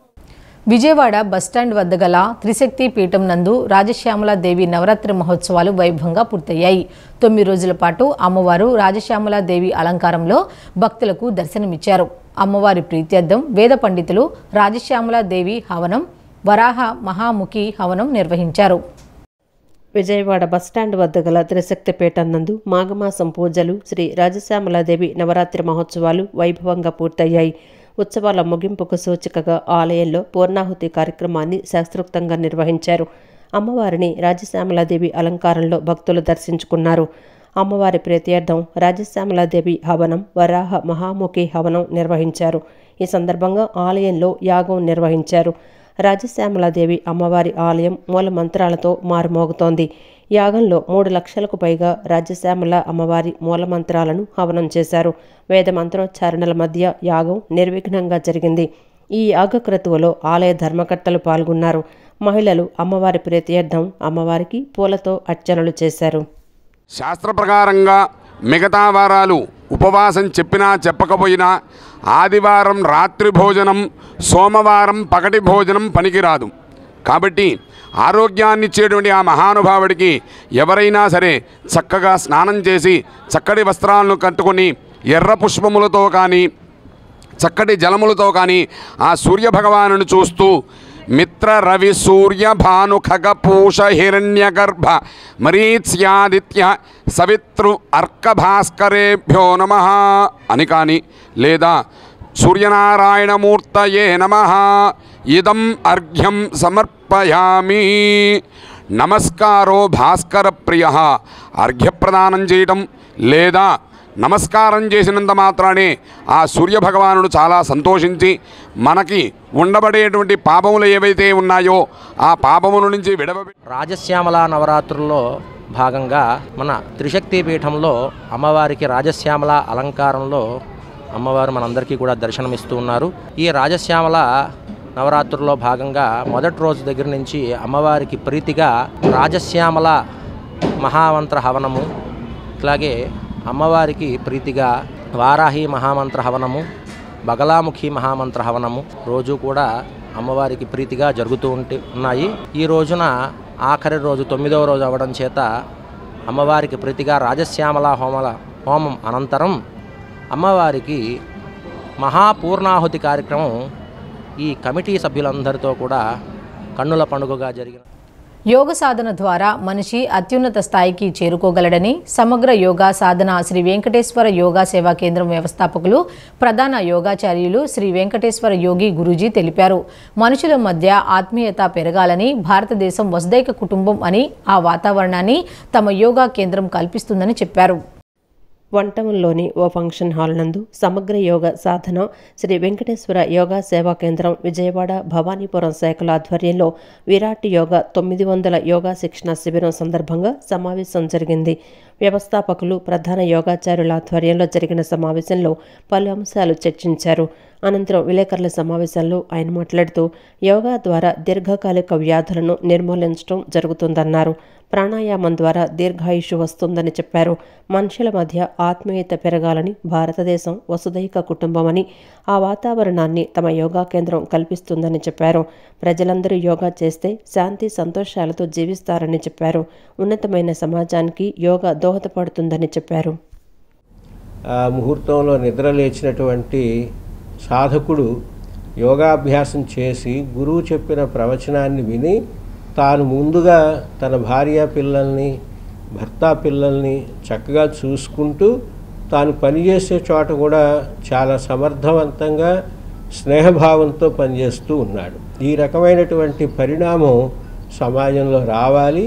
విజయవాడ బస్టాండ్ వద్ద గల త్రిశక్తి పీఠం నందు రాజశ్యామలాదేవి నవరాత్రి మహోత్సవాలు వైభవంగా పూర్తయ్యాయి. 9 రోజుల పాటు అమ్మవారు రాజశ్యామలాదేవి అలంకారంలో భక్తులకు దర్శనమిచ్చారు. అమ్మవారి ప్రీత్యర్థం వేద పండితులు రాజశ్యామలాదేవి హవనం, వరాహ మహాముఖి హవనం నిర్వహించారు. విజయవాడ బస్టాండ్ వద్ద గల త్రిశక్తి పీఠం నందు మాఘమాసం పూజలు, శ్రీ రాజశ్యామలాదేవి నవరాత్రి మహోత్సవాలు వైభవంగా పూర్తయ్యాయి. ఉత్సవాల ముగింపుకు సూచికగా ఆలయంలో పూర్ణాహుతి కార్యక్రమాన్ని శాస్త్రోక్తంగా నిర్వహించారు. అమ్మవారిని రాజశ్యామలాదేవి అలంకారంలో భక్తులు దర్శించుకున్నారు. అమ్మవారి ప్రీత్యర్థం రాజశ్యామలాదేవి హవనం, వరాహ మహాముఖి హవనం నిర్వహించారు. ఈ సందర్భంగా ఆలయంలో యాగం నిర్వహించారు. రాజశ్యామలాదేవి అమ్మవారి ఆలయం మూల మంత్రాలతో మారుమోగుతోంది. యాగంలో 3 లక్షలకు పైగా రాజశ్యామల అమ్మవారి మూలమంత్రాలను హవనం చేశారు. వేద మంత్రోచ్చారణల మధ్య యాగం నిర్విఘ్నంగా జరిగింది. ఈ యాగక్రతువులో ఆలయ ధర్మకర్తలు పాల్గొన్నారు. మహిళలు అమ్మవారి ప్రీత్యర్థం అమ్మవారికి పూలతో అర్చనలు చేశారు. శాస్త్ర ప్రకారంగా మిగతా వారాలు ఉపవాసం చెప్పినా చెప్పకపోయినా ఆదివారం రాత్రి భోజనం, సోమవారం పగటి భోజనం పనికిరాదు. కాబట్టి ఆరోగ్యాన్ని ఇచ్చేటువంటి ఆ మహానుభావుడికి ఎవరైనా సరే చక్కగా స్నానం చేసి చక్కటి వస్త్రాలను కట్టుకొని ఎర్ర పుష్పములతో కానీ చక్కటి జలములతో కానీ ఆ సూర్యభగవానుని చూస్తూ మిత్ర రవి సూర్య భాను ఖగ పూష హిరణ్యగర్భ మరీత్స్యాదిత్య సవితృ అర్క భాస్కరేభ్యో నమః అని కానీ లేదా సూర్యనారాయణమూర్తయే నమః ఇదం అర్ఘ్యం సమర్పయామి. నమస్కారో భాస్కర ప్రియ. అర్ఘ్యప్రదానం చేయటం లేదా నమస్కారం చేసినంత మాత్రానే ఆ సూర్యభగవానుడు చాలా సంతోషించి మనకి ఉండబడేటువంటి పాపములు ఏవైతే ఉన్నాయో ఆ పాపముల నుంచి రాజశ్యామల నవరాత్రుల్లో భాగంగా మన త్రిశక్తి పీఠంలో అమ్మవారికి రాజశ్యామల అలంకారంలో అమ్మవారు మనందరికీ కూడా దర్శనమిస్తూ ఉన్నారు. ఈ రాజశ్యామల నవరాత్రుల్లో భాగంగా మొదటి రోజు దగ్గర నుంచి అమ్మవారికి ప్రీతిగా రాజశ్యామల మహామంత్ర హవనము, ఇట్లాగే అమ్మవారికి ప్రీతిగా వారాహి మహామంత్ర హవనము, బగలాముఖి మహామంత్ర హవనము రోజు కూడా అమ్మవారికి ప్రీతిగా జరుగుతూ ఉన్నాయి. ఈ రోజున ఆఖరి రోజు 9వ రోజు అవ్వడం చేత అమ్మవారికి ప్రీతిగా రాజశ్యామల హోమం అనంతరం అమ్మవారికి మహాపూర్ణాహుతి కార్యక్రమం ఈ కమిటీ సభ్యులందరితో కూడా కన్నుల పండుగగా జరిగిన. యోగ సాధన ద్వారా మనిషి అత్యున్నత స్థాయికి చేరుకోగలడని సమగ్ర యోగా సాధన శ్రీ వెంకటేశ్వర యోగా సేవా కేంద్రం వ్యవస్థాపకులు, ప్రధాన యోగాచార్యులు శ్రీ వెంకటేశ్వర యోగి గురూజీ తెలిపారు. మనుషుల మధ్య ఆత్మీయత పెరగాలని, భారతదేశం వసుదైక కుటుంబం అని ఆ వాతావరణాన్ని తమ యోగా కేంద్రం కల్పిస్తుందని చెప్పారు. వంటంలోని ఓ ఫంక్షన్ హాల్ నందు సమగ్ర యోగ సాధన శ్రీ వెంకటేశ్వర యోగా సేవా కేంద్రం విజయవాడ భవానీపురం శాఖల ఆధ్వర్యంలో విరాట్ యోగా 900 యోగా శిక్షణ శిబిరం సందర్భంగా సమావేశం జరిగింది. వ్యవస్థాపకులు, ప్రధాన యోగాచార్యుల ఆధ్వర్యంలో జరిగిన సమావేశంలో పలు అంశాలు చర్చించారు. అనంతరం విలేకరుల సమావేశంలో ఆయన మాట్లాడుతూ యోగా ద్వారా దీర్ఘకాలిక వ్యాధులను నిర్మూలించడం జరుగుతుందన్నారు. ప్రాణాయామం ద్వారా దీర్ఘాయుషు వస్తుందని చెప్పారు. మనుషుల మధ్య ఆత్మీయత పెరగాలని, భారతదేశం వసుదైక కుటుంబమని ఆ వాతావరణాన్ని తమ యోగా కేంద్రం కల్పిస్తుందని చెప్పారు. ప్రజలందరూ యోగా చేస్తే శాంతి సంతోషాలతో జీవిస్తారని చెప్పారు. ఉన్నతమైన సమాజానికి యోగా దోహదపడుతుందని చెప్పారు. ముహూర్తంలో నిద్ర లేచినటువంటి సాధకుడు యోగాభ్యాసం చేసి గురువు చెప్పిన ప్రవచనాన్ని విని తాను ముందుగా తన భార్య పిల్లల్ని, భర్త పిల్లల్ని చక్కగా చూసుకుంటూ తాను పనిచేసే చోట కూడా చాలా సమర్థవంతంగా స్నేహభావంతో పనిచేస్తూ ఉన్నాడు. ఈ రకమైనటువంటి పరిణామం సమాజంలో రావాలి.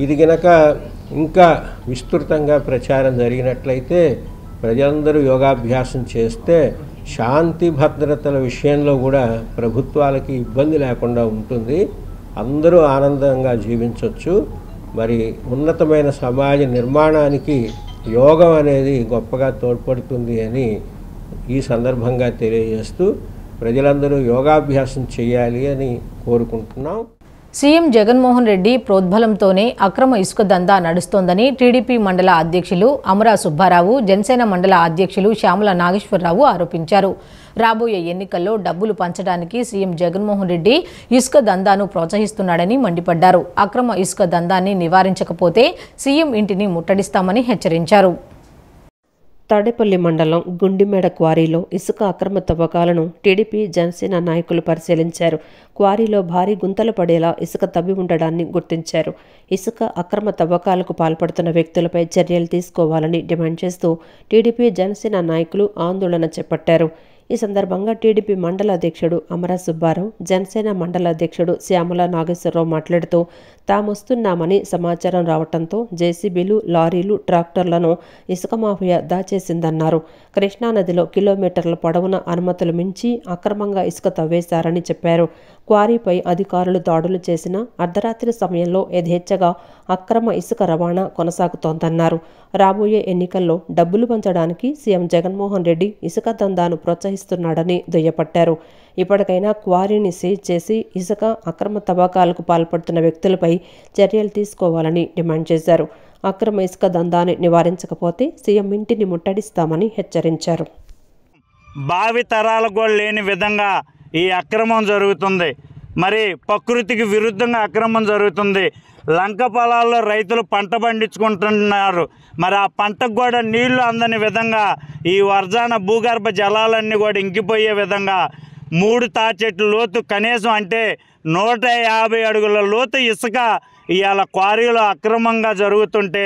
ఇది గనక ఇంకా విస్తృతంగా ప్రచారం జరిగినట్లయితే, ప్రజలందరూ యోగాభ్యాసం చేస్తే శాంతి భద్రతల విషయంలో కూడా ప్రభుత్వాలకి ఇబ్బంది లేకుండా ఉంటుంది. అందరూ ఆనందంగా జీవించవచ్చు. మరి ఉన్నతమైన సమాజ నిర్మాణానికి యోగం అనేది గొప్పగా తోడ్పడుతుంది అని ఈ సందర్భంగా తెలియజేస్తూ ప్రజలందరూ యోగాభ్యాసం చేయాలి అని కోరుకుంటున్నాం. సీఎం జగన్మోహన్ రెడ్డి ప్రోద్బలంతోనే అక్రమ ఇసుక దందా నడుస్తోందని టీడీపీ మండల అధ్యక్షులు అమరా సుబ్బారావు, జనసేన మండల అధ్యక్షులు శ్యామల నాగేశ్వరరావు ఆరోపించారు. రాబోయే ఎన్నికల్లో డబ్బులు పంచడానికి సీఎం జగన్మోహన్ రెడ్డి ఇసుక దందాను ప్రోత్సహిస్తున్నాడని మండిపడ్డారు. అక్రమ ఇసుక దందాన్ని నివారించకపోతే సీఎం ఇంటిని ముట్టడిస్తామని హెచ్చరించారు. తాడేపల్లి మండలం గుండిమేడ క్వారీలో ఇసుక అక్రమ తవ్వకాలను టీడీపీ జనసేన నాయకులు పరిశీలించారు. క్వారీలో భారీ గుంతలు పడేలా ఇసుక తవ్వి ఉండడాన్ని గుర్తించారు. ఇసుక అక్రమ తవ్వకాలకు పాల్పడుతున్న వ్యక్తులపై చర్యలు తీసుకోవాలని డిమాండ్ చేస్తూ టీడీపీ జనసేన నాయకులు ఆందోళన చేపట్టారు. ఈ సందర్భంగా టీడీపీ మండల అధ్యక్షుడు అమరా సుబ్బారావు, జనసేన మండల అధ్యక్షుడు శ్యామల నాగేశ్వరరావు మాట్లాడుతూ తామొస్తున్నామని సమాచారం రావడంతో జేసీబీలు, లారీలు, ట్రాక్టర్లను ఇసుక మాఫియా దాచేసిందన్నారు. కృష్ణానదిలో కిలోమీటర్ల పొడవున అనుమతులు మించి అక్రమంగా ఇసుక తవ్వేశారని చెప్పారు. క్వారీపై అధికారులు దాడులు చేసిన అర్ధరాత్రి సమయంలో యథేచ్ఛగా అక్రమ ఇసుక రవాణా కొనసాగుతోందన్నారు. రాబోయే ఎన్నికల్లో డబ్బులు పంచడానికి సీఎం జగన్మోహన్ రెడ్డి ఇసుక దందాను ప్రోత్సహిస్తున్నాడని దుయ్యపట్టారు. ఇప్పటికైనా క్వారీని సీజ్ చేసి ఇసుక అక్రమ తవ్వకాలకు పాల్పడుతున్న వ్యక్తులపై చర్యలు తీసుకోవాలని డిమాండ్ చేశారు. అక్రమ ఇసుక దందాన్ని నివారించకపోతే సీఎం ఇంటిని ముట్టడిస్తామని హెచ్చరించారు. భావి తరాలకు కూడా లేని విధంగా ఈ అక్రమం జరుగుతుంది. మరి ప్రకృతికి విరుద్ధంగా అక్రమం జరుగుతుంది. లంక పొలాల్లో రైతులు పంట పండించుకుంటున్నారు. మరి ఆ పంటకు కూడా నీళ్లు అందని విధంగా ఈ వర్జాన భూగర్భ జలాలన్నీ కూడా ఇంకిపోయే విధంగా 3 తాచెట్లు లోతు, కనీసం అంటే 150 అడుగుల లోతు ఇసుక ఇవాళ క్వారీలో అక్రమంగా జరుగుతుంటే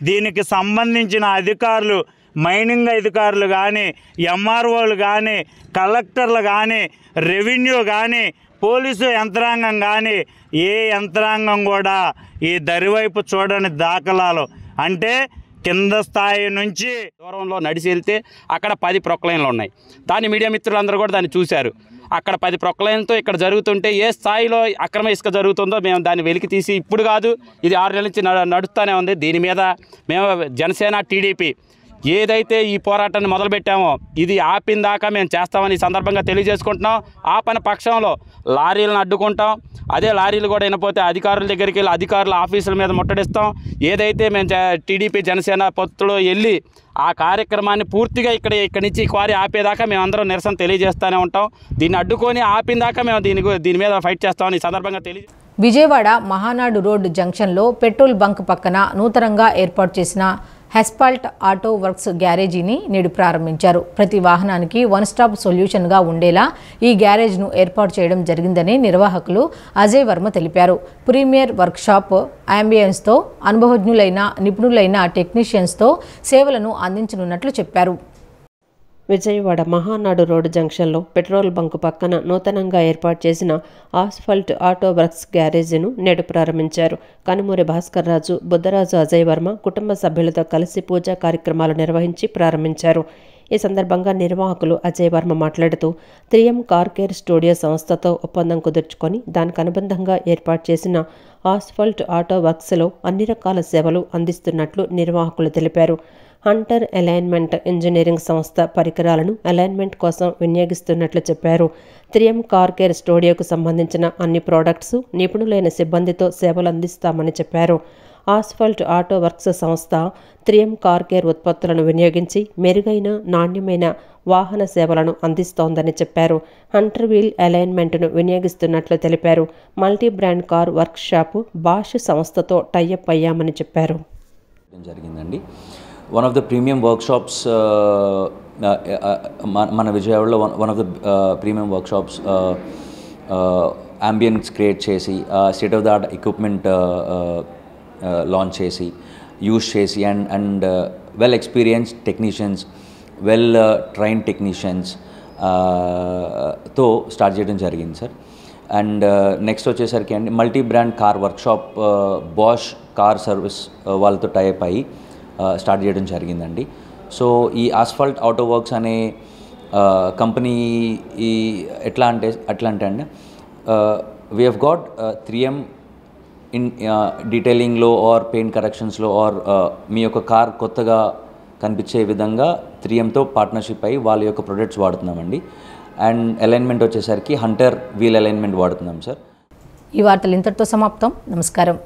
దీనికి సంబంధించిన అధికారులు, మైనింగ్ అధికారులు కానీ, ఎంఆర్ఓలు కానీ, కలెక్టర్లు కానీ, రెవెన్యూ కానీ, పోలీసు యంత్రాంగం కానీ ఏ యంత్రాంగం కూడా ఈ దరివైపు చూడని దాఖలాలు. అంటే కింద స్థాయి నుంచి దూరంలో నడిచి వెళ్తే అక్కడ 10 ప్రొక్లైన్లు ఉన్నాయి. దాన్ని మీడియా మిత్రులందరూ కూడా దాన్ని చూశారు. అక్కడ 10 ప్రొక్లైన్తో ఇక్కడ జరుగుతుంటే ఏ స్థాయిలో అక్రమ ఇసుక జరుగుతుందో మేము దాన్ని వెలికి తీసి, ఇప్పుడు కాదు ఇది 6 నెలల నుంచి నడుస్తూనే ఉంది. దీని మీద మేము జనసేన, టీడీపీ ఏదైతే ఈ పోరాటాన్ని మొదలుపెట్టామో ఇది ఆపిన దాకా మేము చేస్తామని ఈ సందర్భంగా తెలియజేసుకుంటున్నాం. ఆపని పక్షంలో లారీలను అడ్డుకుంటాం. అదే లారీలు కూడా వినపోతే అధికారుల దగ్గరికి వెళ్ళి అధికారుల ఆఫీసుల మీద ముట్టడిస్తాం. ఏదైతే మేము టీడీపీ జనసేన పొత్తులో వెళ్ళి ఆ కార్యక్రమాన్ని పూర్తిగా ఇక్కడి నుంచి క్వారీ ఆపేదాకా మేము అందరం నిరసన తెలియజేస్తూనే ఉంటాం. దీన్ని అడ్డుకొని ఆపిన దాకా మేము దీని మీద ఫైట్ చేస్తామని ఈ సందర్భంగా విజయవాడ మహానాడు రోడ్ జంక్షన్లో పెట్రోల్ బంక్ పక్కన నూతనంగా ఏర్పాటు చేసిన హెస్పాల్ట్ ఆటో వర్క్స్ గ్యారేజీని నేడు ప్రారంభించారు. ప్రతి వాహనానికి వన్ స్టాప్ సొల్యూషన్గా ఉండేలా ఈ గ్యారేజ్ను ఏర్పాటు చేయడం జరిగిందని నిర్వాహకులు అజయ్ వర్మ తెలిపారు. ప్రీమియర్ వర్క్షాప్ అంబియన్స్తో అనుభవజ్ఞులైన నిపుణులైన టెక్నీషియన్స్తో సేవలను అందించనున్నట్లు చెప్పారు. విజయవాడ మహానాడు రోడ్డు జంక్షన్లో పెట్రోల్ బంకు పక్కన నూతనంగా ఏర్పాటు చేసిన ఆస్ఫాల్ట్ ఆటో వర్క్స్ గ్యారేజీను నేడు ప్రారంభించారు. కనుమూరి భాస్కర్ రాజు, బుద్ధరాజు అజయ్ వర్మ కుటుంబ సభ్యులతో కలిసి పూజా కార్యక్రమాలు నిర్వహించి ప్రారంభించారు. ఈ సందర్భంగా నిర్వాహకులు అజయ్ వర్మ మాట్లాడుతూ 3M కార్ కేర్ స్టూడియో సంస్థతో ఒప్పందం కుదుర్చుకొని దానికి అనుబంధంగా ఏర్పాటు చేసిన ఆస్ఫాల్ట్ ఆటో వర్క్స్లో అన్ని రకాల సేవలు అందిస్తున్నట్లు నిర్వాహకులు తెలిపారు. హంటర్ అలైన్మెంట్ ఇంజనీరింగ్ సంస్థ పరికరాలను అలైన్మెంట్ కోసం వినియోగిస్తున్నట్లు చెప్పారు. 3M కార్ కేర్ స్టూడియోకు సంబంధించిన అన్ని ప్రోడక్ట్స్ నిపుణులైన సిబ్బందితో సేవలు అందిస్తామని చెప్పారు. ఆస్ఫాల్ట్ ఆటో వర్క్స్ సంస్థ 3M కార్ కేర్ ఉత్పత్తులను వినియోగించి మెరుగైన, నాణ్యమైన వాహన సేవలను అందిస్తోందని చెప్పారు. హంటర్ వీల్ అలైన్మెంట్ను వినియోగిస్తున్నట్లు తెలిపారు. Multi brand car workshop Bosch సంస్థతో టైఅప్ అయ్యామని చెప్పారు. జరిగిందండి. One of the premium workshops మన విజయవాడలో one of the premium workshops ambience create చేసి state of the art equipment launch చేసి యూజ్ చేసి and well experienced technicians, well trained technicians తో స్టార్ట్ చేయడం జరిగింది సార్. అండ్ నెక్స్ట్ వచ్చేసరికి అండి multi brand car workshop Bosch car service వాళ్ళతో tie up అయ్యి స్టార్ట్ చేయడం జరిగిందండి. సో ఈ ఆస్ఫాల్ట్ ఆటో వర్క్స్ అనే కంపెనీ ఎట్లా అంటే అండి we have got 3M in డీటెయిలింగ్లో ఆర్ పెయింట్ కరెక్షన్స్లో ఆర్ మీ యొక్క కార్ కొత్తగా కనిపించే విధంగా 3Mతో పార్ట్నర్షిప్ అయ్యి వాళ్ళ యొక్క ప్రొడక్ట్స్ వాడుతున్నామండి. అండ్ అలైన్మెంట్ వచ్చేసరికి హంటర్ వీల్ అలైన్మెంట్ వాడుతున్నాం సార్. ఈ వార్తలు ఇంతటితో సమాప్తం. నమస్కారం.